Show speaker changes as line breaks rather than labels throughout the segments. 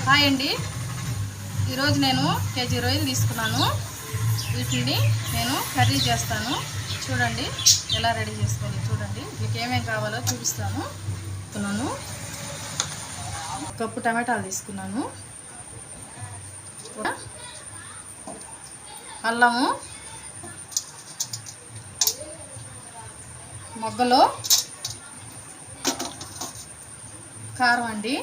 Hi అండి. ఈరోజు నేను కేజీ రొయ్యలు తీసుకున్నాను. వీటిని నేను కర్రీ చేస్తాను. చూడండి ఎలా రెడీ చేసుకోవాలి. చూడండి మీకు ఏమేమి కావాలో చూపిస్తాను. కప్పు టమాటాలు తీసుకున్నాను, అల్లము, మొగ్గలో కారం అండి,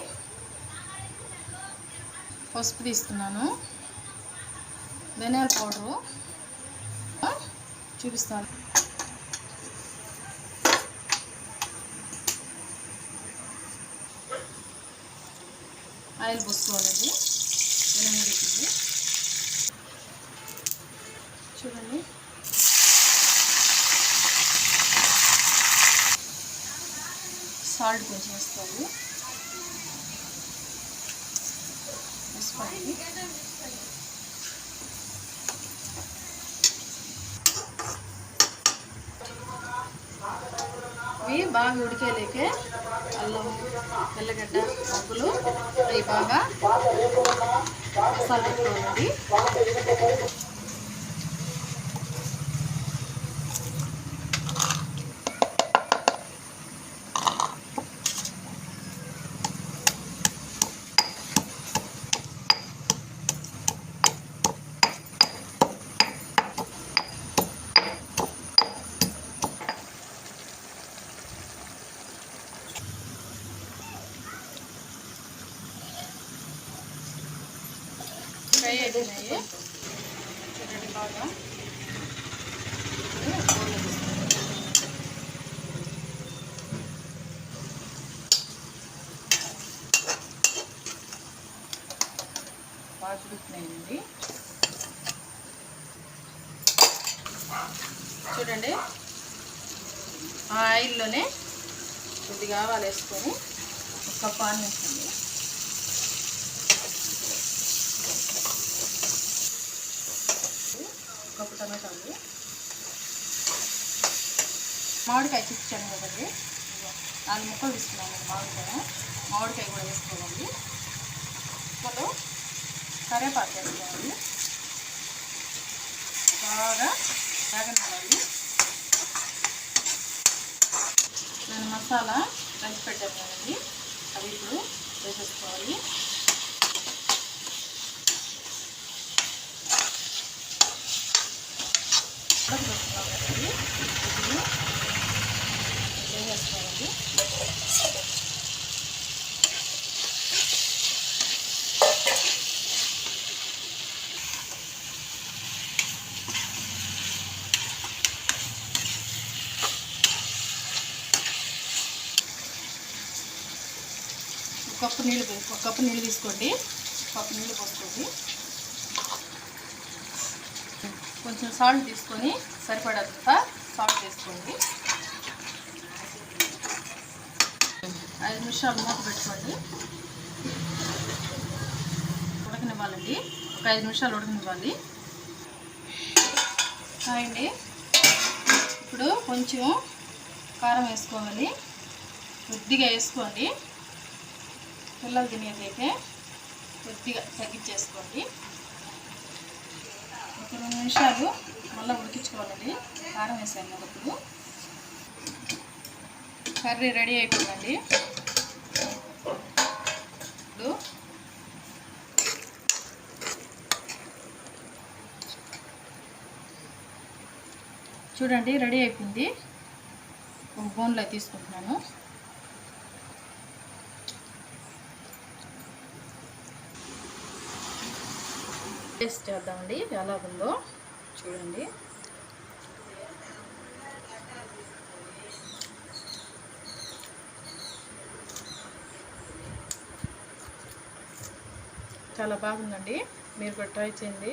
పసుపు తీసుకున్నాను, ధనియాల పౌడరు చూపిస్తాను. ఆయిల్ పోసుకోవాలండి. ఎనిమిది చూడండి. సాల్ట్ కొంచెం వేసుకోవాలి. ఇవి బాగా ఉడికేలేకే అల్లం, తెల్లగడ్డ, మొగ్గులు అవి బాగా మసాలా పెట్టుకోవాలండి. ఫ్రై అయిపోయినాయి చూడండి బాగా. బాగా ఉడుకుతున్నాయండి. చూడండి ఆ ఆయిల్లోనే కొద్దిగా ఆవాలు వేసుకొని ఒక కప్పు ఆనియన్స్ అండి, కప్పు టమాటాలు, మామిడికాయ చిప్చాను కదండి, 4 ముక్కలు తీసుకున్నాను. మామిడికాయ కూడా వేసుకోవాలి. ముక్కలు కరివేపాకు వేసుకోవాలి. బాగా వేగనివ్వాలి. నేను మసాలా దంచి పెట్టాను కదండి, అవి ఇప్పుడు వేసేసుకోవాలి. వేసేసుకోవాలి. ఒక కప్పు నీళ్ళు తీసుకోండి. కప్పు నీళ్ళు పోసుకోండి. కొంచెం సాల్ట్ తీసుకొని సరిపడంత సాల్ట్ వేసుకోండి. 5 నిమిషాలు మూత పెట్టుకోండి. ఉడకనివ్వాలండి. ఒక 5 నిమిషాలు ఉడకనివ్వాలి. అండి ఇప్పుడు కొంచెం కారం వేసుకోవాలి. కొద్దిగా వేసుకోండి. పిల్లలు తినేదైతే కొద్దిగా తగ్గించేసుకోండి. ఒక 2 నిమిషాలు మళ్ళీ ఉడికించుకోవాలండి. కారం వేసాను కాబట్టి కర్రీ రెడీ అయిపోయిందండి. ఇప్పుడు చూడండి రెడీ అయిపోయింది. ఒక బౌల్లో తీసుకుంటున్నాను. టేస్ట్ చేద్దామండి ఎలా ఉందో చూడండి. చాలా బాగుందండి. మీరు కూడా ట్రై చేయండి.